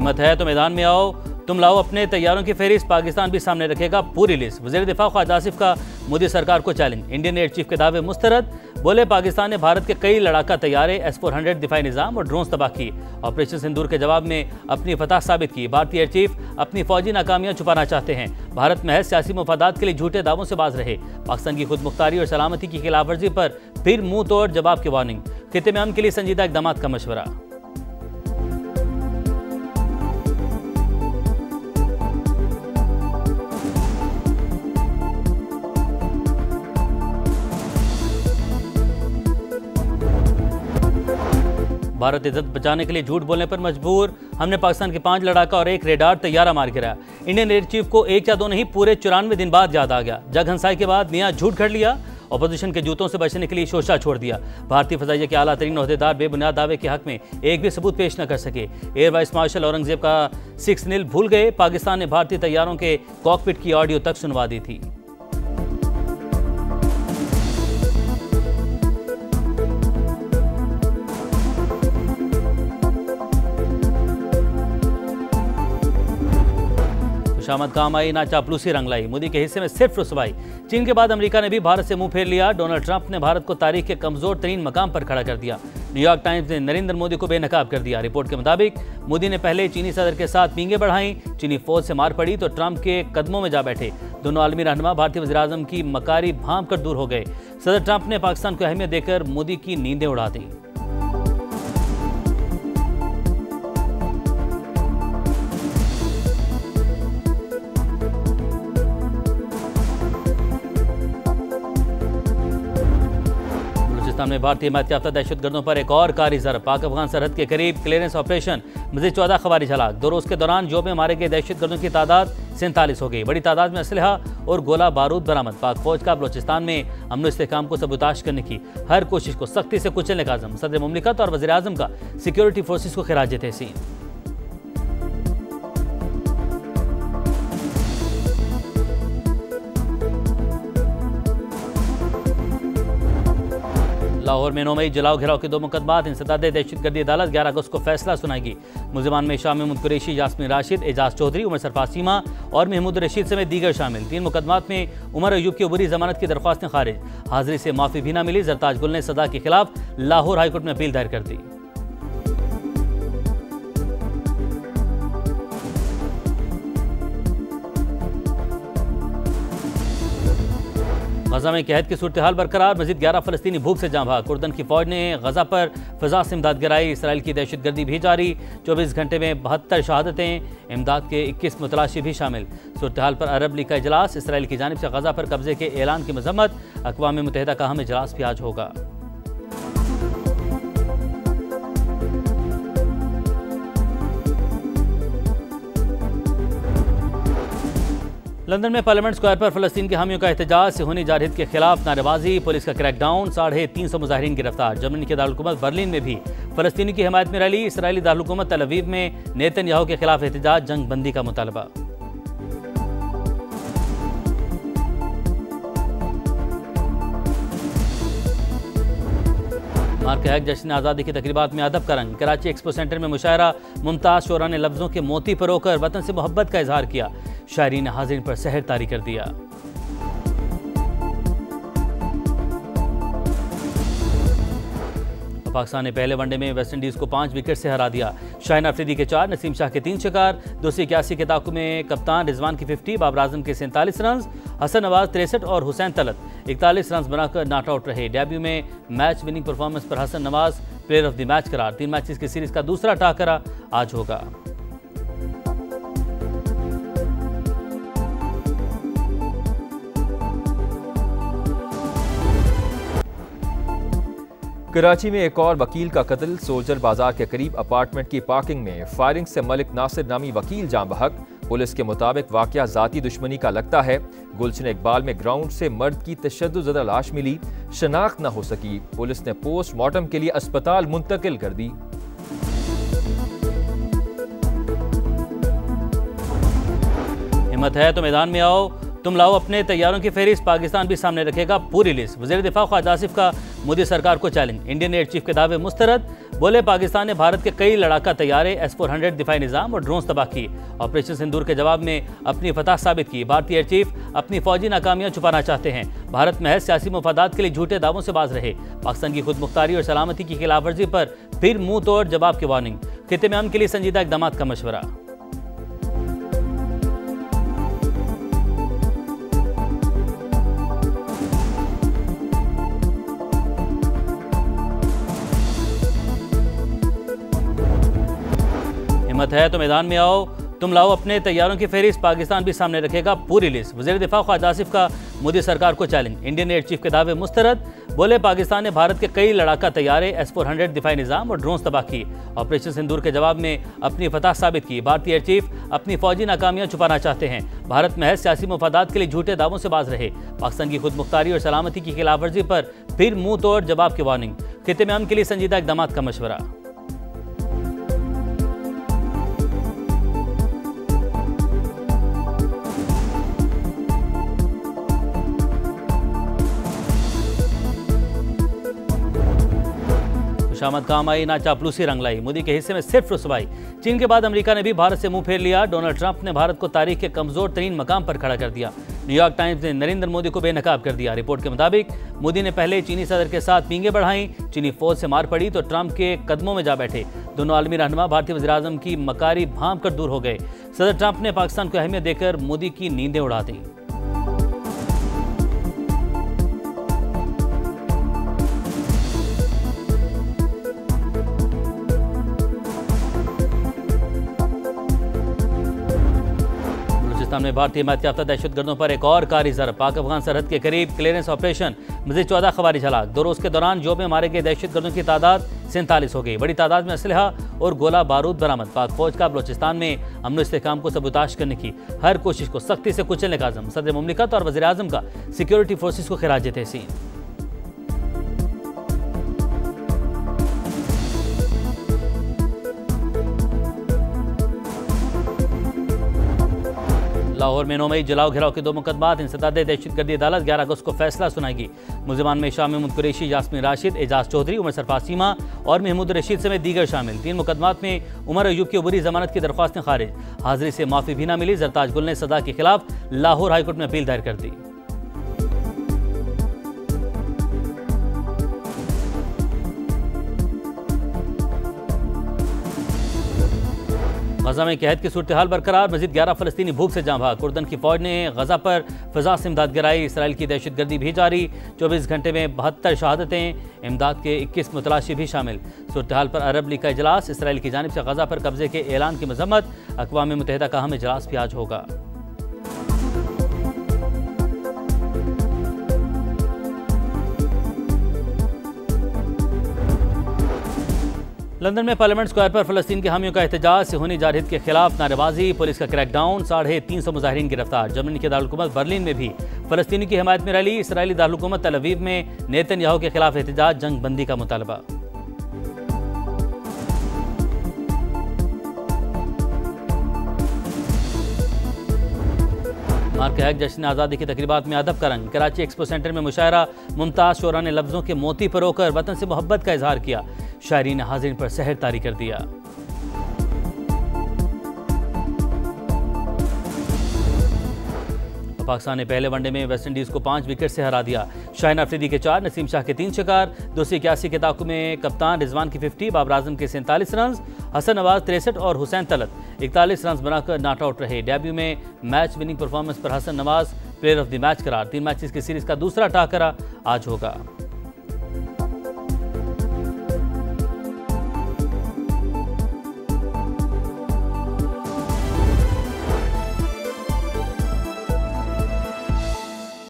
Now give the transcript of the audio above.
हिम्मत है तो मैदान में आओ, तुम लाओ अपने तैयारों की फहरिस्त, पाकिस्तान भी सामने रखेगा पूरी लिस्ट। वज़ीर दिफा ख्वाजा आसिफ का मोदी सरकार को चैलेंज, इंडियन एयर चीफ के दावे मुस्तरद। बोले पाकिस्तान ने भारत के कई लड़ाका तैयारे, S-400 दिफाई निज़ाम और ड्रोन्स तबाह किए। ऑपरेशन सिंदूर के जवाब में अपनी फतह साबित की। भारतीय एयर चीफ अपनी फौजी नाकामियां छुपाना चाहते हैं। भारत महज सियासी मफादात के लिए झूठे दावों से बाज रहे। पाकिस्तान की खुद मुख्तारी और सलामती की खिलाफ वर्जी पर फिर मुंह तोड़ जवाब की वार्निंग। खित्ते में अमन के लिए संजीदा इकदाम का मशवरा। भारत इज्जत बचाने के लिए झूठ बोलने पर मजबूर। हमने पाकिस्तान के 5 लड़ाका और 1 रेडार तैयारा मार गिराया। इंडियन एयर चीफ को 1 या 2 नहीं पूरे 94 दिन बाद याद आ गया। जग हंसाई के बाद नया झूठ घड़ लिया। अपोजिशन के जूतों से बचने के लिए शोशा छोड़ दिया। भारतीय फजाइया के आला तरीन ओहदेदार बेबुनियाद दावे के हक में एक भी सबूत पेश न कर सके। एयर वाइस मार्शल औरंगजेब का 6 नील भूल गए। पाकिस्तान ने भारतीय तैयारों के कॉकपिट की ऑडियो तक सुनवा दी थी। खुशामद काम आई ना चापलूसी रंग लाई। मोदी के हिस्से में सिर्फ रुसवाई। चीन के बाद अमेरिका ने भी भारत से मुंह फेर लिया। डोनाल्ड ट्रंप ने भारत को तारीख के कमजोर तरीन मकाम पर खड़ा कर दिया। न्यूयॉर्क टाइम्स ने नरेंद्र मोदी को बेनकाब कर दिया। रिपोर्ट के मुताबिक मोदी ने पहले चीनी सदर के साथ पींगे बढ़ाई। चीनी फौज से मार पड़ी तो ट्रंप के कदमों में जा बैठे। दोनों आलमी रहनुमा भारतीय वज़ीर आज़म की मकारी भांप कर दूर हो गए। सदर ट्रंप ने पाकिस्तान को अहमियत देकर मोदी की नींदें उड़ा दी। में भारतीय हिमायत याफ्ता दहशतगर्दों पर एक और कारी ज़रब। पाक अफगान सरहद के करीब क्लियरेंस ऑपरेशन, मज़ीद 14 खवारिज हलाक। 2 रोज़ के दौरान जो में मारे गए दहशतगर्दों की तादाद 47 हो गई। बड़ी तादाद में असलहा और गोला बारूद बरामद। पाक फौज का बलोचिस्तान में अमन इस्तेहकाम को सबूताश करने की हर कोशिश को सख्ती से कुचलने का आज़म। सदर मुमलिकत और वज़ीर आज़म का सिक्योरिटी फोर्सेस को खिराज तहसीन। लाहौर में 9 मई जलाओ घिराव के 2 मुकदमात। इंसदादे दहशतगर्दी अदालत 11 अगस्त को फैसला सुनाएगी। मुलजिमान में शाह महमूद कुरैशी, यास्मीन राशिद, एजाज चौधरी, उमर सरफराज सीमा और महमूद रशीद समेत दीगर शामिल। 3 मुकदमात में उमर अयूब की उबरी जमानत की दरख्वास्तें खारिज। हाजिरी से माफी भी न मिली। जरताज गुल ने सजा के खिलाफ लाहौर हाईकोर्ट में अपील दायर कर दी। गजा में कहत की सूरत हाल बरकरार। मजीद 11 फलस्तीनी भूख से जाँ भाग। कुर्दन की फौज ने गजा पर फजा से इमदाद गिराई। इसराइल की दहशतगर्दी भी जारी। 24 घंटे में 72 शहादतें। इमदाद के 21 मुतलाशी भी शामिल। सूरत हाल पर अरब लीग का इजलास। इसराइल की जानिब से गजा पर कब्जे के ऐलान की मजम्मत। अक़वाम मुत्तहिदा का अहम इजलास भी आज होगा। लंदन में पार्लियामेंट स्क्वायर पर फलस्तीन के हामियों का एहतजाज। सिहोनी जारहिद के खिलाफ नारेबाजी। पुलिस का क्रैकडाउन। 350 मुजाहिरीन गिरफ्तार। जर्मनी के दारुल-हुकूमत बर्लिन में भी फलस्तीनी की हिमायत में रैली। इसराइली दारुल-हुकूमत तल अवीव में नेतन्याहू के खिलाफ एहतजाज। जंग बंदी का मुतालबा। मार्क हैग जश्न आज़ादी की तकरीबात में अदब का रंग। कराची एक्सपो सेंटर में मुशायरा। मुमताज़ शोरा ने लफ्ज़ों के मोती परोकर वतन से मोहब्बत का इजहार किया। शायरीन ने हाज़रीन पर सहर तारी कर दिया। पाकिस्तान ने पहले वनडे में वेस्ट इंडीज़ को 5 विकेट से हरा दिया। शाहीन अफरीदी के 4, नसीम शाह के 3 शिकार। 281 के ताक़ु में कप्तान रिजवान की 50, बाबर आजम के 47 रन, हसन नवाज 63 और हुसैन तलत 41 रन बनाकर नॉट आउट रहे। डेब्यू में मैच विनिंग परफॉर्मेंस पर Hasan Nawaz player of the match करार। 3 मैचेस की सीरीज का दूसरा टाकरा आज होगा। कराची में एक और वकील का कत्ल। सोल्जर बाजार के करीब अपार्टमेंट की पार्किंग में फायरिंग से मलिक नासिर नामी वकील जाँ बहक। पुलिस के मुताबिक वाकया जाती दुश्मनी का लगता है। गुलशन इकबाल में ग्राउंड से मर्द की तशद्दुद लाश मिली। शनाख्त न हो सकी। पुलिस ने पोस्टमार्टम के लिए अस्पताल मुंतकिल कर दी। हिम्मत है तो मैदान में आओ, तुम लाओ अपने तैयारों की फहरिस्त, पाकिस्तान भी सामने रखेगा पूरी लिस्ट। वज़ीर दिफा ख्वाजा आसिफ का मोदी सरकार को चैलेंज, इंडियन एयर चीफ के दावे मुस्तरद। बोले पाकिस्तान ने भारत के कई लड़ाका तैयारे, S-400 दिफाई निज़ाम और ड्रोन्स तबाह किए। ऑपरेशन सिंदूर के जवाब में अपनी फतह साबित की। भारतीय एयर चीफ अपनी फौजी नाकामियां छुपाना चाहते हैं। भारत महज सियासी मफादात के लिए झूठे दावों से बाज रहे। पाकिस्तान की खुद मुख्तारी और सलामती की खिलाफवर्जी पर फिर मुंह तोड़ जवाब की वार्निंग। खित्ते में अमन के लिए संजीदा इक़दाम का मशवरा। हिम्मत है तो मैदान में आओ, तुम लाओ अपने तैयारों की फहरिस्त, पाकिस्तान भी सामने रखेगा पूरी लिस्ट। वज़ीर दिफा ख्वाजा आसिफ का मोदी सरकार को चैलेंज, इंडियन एयर चीफ के दावे मुस्तरद। बोले पाकिस्तान ने भारत के कई लड़ाका तैयारे, S-400 दिफाई निज़ाम और ड्रोन्स तबाह किए। ऑपरेशन सिंदूर के जवाब में अपनी फतह साबित की। भारतीय एयर चीफ अपनी फौजी नाकामियां छुपाना चाहते हैं। भारत महज सियासी मफादात के लिए झूठे दावों से बाज रहे। पाकिस्तान की खुद मुख्तारी और सलामती की खिलाफवर्जी पर फिर मुंह तोड़ जवाब की वार्निंग। खित्ते में अमन के लिए संजीदा इक़दाम का मशवरा। शामत काम आई ना चापलूसी रंग लाई, मोदी के हिस्से में सिर्फ रुसवाई। चीन के बाद अमेरिका ने भी भारत से मुंह फेर लिया। डोनाल्ड ट्रंप ने भारत को तारीख के कमजोर तरीन मकाम पर खड़ा कर दिया। न्यूयॉर्क टाइम्स ने नरेंद्र मोदी को बेनकाब कर दिया। रिपोर्ट के मुताबिक मोदी ने पहले चीनी सदर के साथ पींगे बढ़ाई, चीनी फौज से मार पड़ी तो ट्रंप के कदमों में जा बैठे। दोनों आलमी रहनुमा भारतीय वज़ीर-ए-आज़म की मकारी भांप कर दूर हो गए। सदर ट्रंप ने पाकिस्तान को अहमियत देकर मोदी की नींदें उड़ा दी। में भारतीय हिमायत याफ्ता दहशतगर्दों पर एक और कारी ज़रब, पाक अफगान सरहद के करीब क्लियरेंस ऑपरेशन, मज़ीद 14 खवारिज हलाक। 2 रोज़ के दौरान जो में मारे गए दहशतगर्दों की तादाद 47 हो गई। बड़ी तादाद में असलहा और गोला बारूद बरामद। पाक फौज का बलोचिस्तान में अमन इस्तेहकाम को सबूताश करने की हर कोशिश को सख्ती से कुचलने का आज़म। सदर मुमलिकत और वज़ीर-ए-आज़म का सिक्योरिटी फोर्सेस को खिराज तहसीन। लाहौर में 9 मई जलाओ घिराव के 2 मुकदमात। इंसदाद दहशतगर्दी अदालत 11 अगस्त को फैसला सुनाएगी। मुलजिमान में शाह महमूद कुरैशी, यास्मीन राशिद, एजाज चौधरी, उमर सरफराज सीमा और महमूद रशीद समेत दीगर शामिल। 3 मुकदमात में उमर अयूब की अबूरी जमानत की दरख्वास्तें खारिज। हाजिरी से माफ़ी भी न मिली। जरताज गुल ने सजा के खिलाफ लाहौर हाईकोर्ट में अपील दायर कर दी। गजा में कहत की सूरत हाल बरकरार, मजीद 11 फलस्तीनी भूख से जाँ भाग। उर्दन की फौज ने गजा पर फिजा से इमदाद गिराई। इसराइल की दहशतगर्दी भी जारी। 24 घंटे में 72 शहादतें, इमदाद के 21 मुतलाशी भी शामिल। सूरत हाल पर अरब लीग का इजलास, इसराइल की जानिब से गजा पर कब्जे के ऐलान की मजम्मत। अक़वाम मुत्तहिदा का अहम इजलास भी आज होगा। लंदन में पार्लियामेंट स्क्वायर पर फलस्तीन के हामियों का एहतजाज। सिहोनी जारहिद के खिलाफ नारेबाजी, पुलिस का क्रैकडाउन, 350 मुजाहिरीन गिरफ्तार। जर्मनी के दारुलहुकूमत बर्लिन में भी फलस्तीनी की हिमायत में रैली। इसराइली दारुलहुकूमत तल अवीव में नेतन्याहू के खिलाफ एहतजाज, जंग बंदी का मुतालबा। मार्क हैक जश्न आज़ादी की तकरीबात में अदब का रंग। कराची एक्सपो सेंटर में मुशायरा, मुमताज़ शोरा ने लफ्ज़ों के मोती परोकर वतन से मोहब्बत का इजहार किया। शायरीन ने हाज़रीन पर सहर तारी कर दिया। पाकिस्तान ने पहले वनडे में वेस्ट इंडीज़ को 5 विकेट से हरा दिया। शाहीन अफरीदी के 4, नसीम शाह के 3 शिकार। 281 के ताकु में कप्तान रिजवान की 50, बाबर आजम के 47 रन, हसन नवाज 63 और हुसैन तलत 41 रन बनाकर नॉट आउट रहे। डेब्यू में मैच विनिंग परफॉर्मेंस पर Hasan Nawaz player of the match करार। 3 मैचेस की सीरीज का दूसरा टाकरा आज होगा।